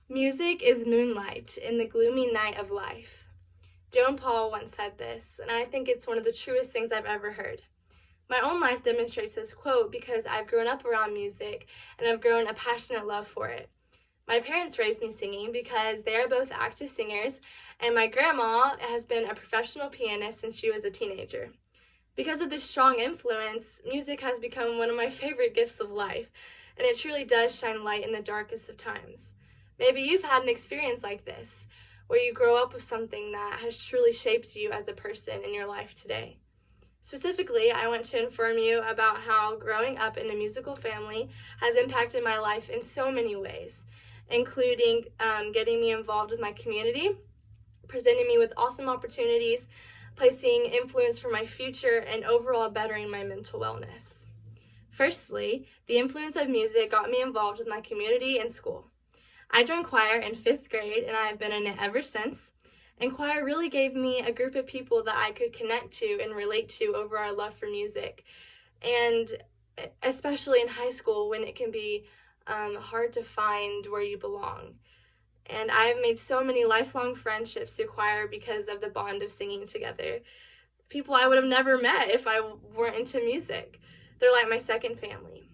Music is moonlight in the gloomy night of life. Joan Paul once said this, and I think it's one of the truest things I've ever heard. My own life demonstrates this quote because I've grown up around music and I've grown a passionate love for it. My parents raised me singing because they are both active singers, and my grandma has been a professional pianist since she was a teenager. Because of this strong influence, music has become one of my favorite gifts of life, and it truly does shine light in the darkest of times. Maybe you've had an experience like this, where you grow up with something that has truly shaped you as a person in your life today. Specifically, I want to inform you about how growing up in a musical family has impacted my life in so many ways, including getting me involved with my community, presenting me with awesome opportunities, placing influence for my future, and overall bettering my mental wellness. Firstly, the influence of music got me involved with my community and school. I joined choir in 5th grade, and I have been in it ever since. And choir really gave me a group of people that I could connect to and relate to over our love for music. And especially in high school when it can be hard to find where you belong. And I have made so many lifelong friendships through choir because of the bond of singing together. People I would have never met if I weren't into music. They're like my second family.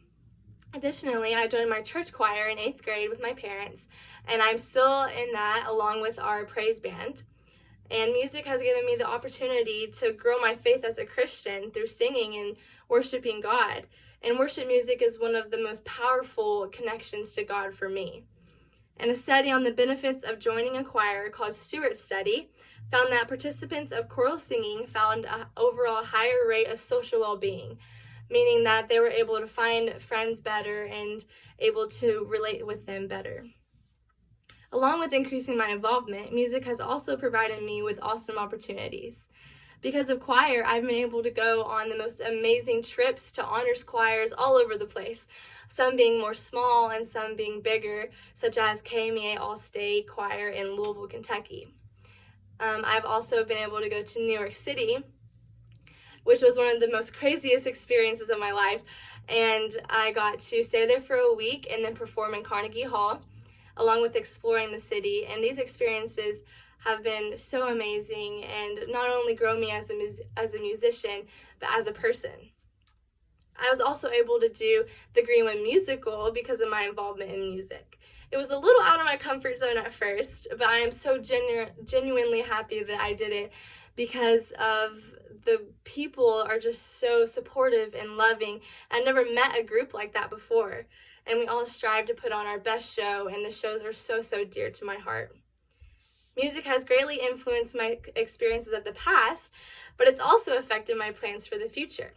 Additionally, I joined my church choir in 8th grade with my parents, and I'm still in that along with our praise band. And music has given me the opportunity to grow my faith as a Christian through singing and worshiping God. And worship music is one of the most powerful connections to God for me. And a study on the benefits of joining a choir called Stewart's Study found that participants of choral singing found an overall higher rate of social well-being, meaning that they were able to find friends better and able to relate with them better. Along with increasing my involvement, music has also provided me with awesome opportunities. Because of choir, I've been able to go on the most amazing trips to honors choirs all over the place, some being more small and some being bigger, such as KMEA All-State Choir in Louisville, Kentucky. I've also been able to go to New York City, which was one of the most craziest experiences of my life, and I got to stay there for a week and then perform in Carnegie Hall, along with exploring the city. And these experiences have been so amazing and not only grow me as a musician, but as a person. I was also able to do the Greenwood musical because of my involvement in music. It was a little out of my comfort zone at first, but I am so genuinely happy that I did it because of the people are just so supportive and loving. I never met a group like that before. And we all strive to put on our best show, and the shows are so dear to my heart. Music has greatly influenced my experiences of the past, but it's also affected my plans for the future.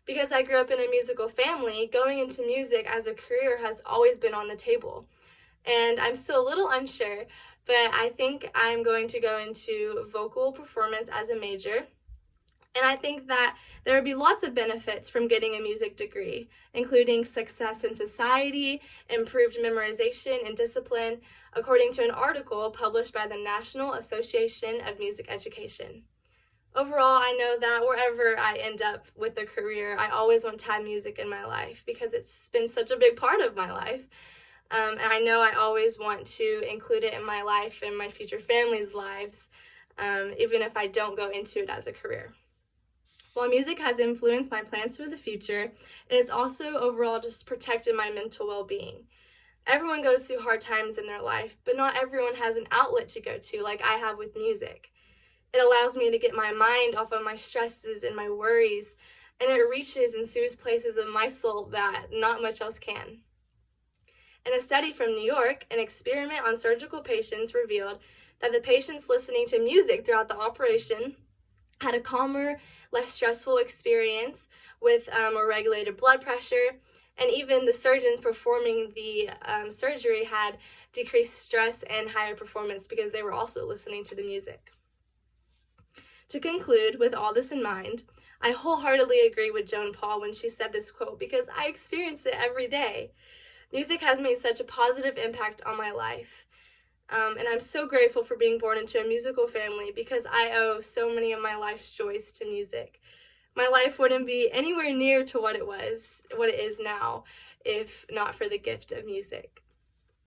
Because I grew up in a musical family, going into music as a career has always been on the table. And I'm still a little unsure, but I think I'm going to go into vocal performance as a major. And I think that there would be lots of benefits from getting a music degree, including success in society, improved memorization and discipline, according to an article published by the National Association of Music Education. Overall, I know that wherever I end up with a career, I always want to have music in my life because it's been such a big part of my life. And I know I always want to include it in my life and my future family's lives, even if I don't go into it as a career. While music has influenced my plans for the future, it has also overall just protected my mental well-being. Everyone goes through hard times in their life, but not everyone has an outlet to go to like I have with music. It allows me to get my mind off of my stresses and my worries, and it reaches and soothes places of my soul that not much else can. In a study from New York, an experiment on surgical patients revealed that the patients listening to music throughout the operation had a calmer, less stressful experience with more regulated blood pressure, and even the surgeons performing the surgery had decreased stress and higher performance because they were also listening to the music. To conclude, with all this in mind, I wholeheartedly agree with Joan Paul when she said this quote because I experience it every day. Music has made such a positive impact on my life. And I'm so grateful for being born into a musical family because I owe so many of my life's joys to music. My life wouldn't be anywhere near to what it is now, if not for the gift of music.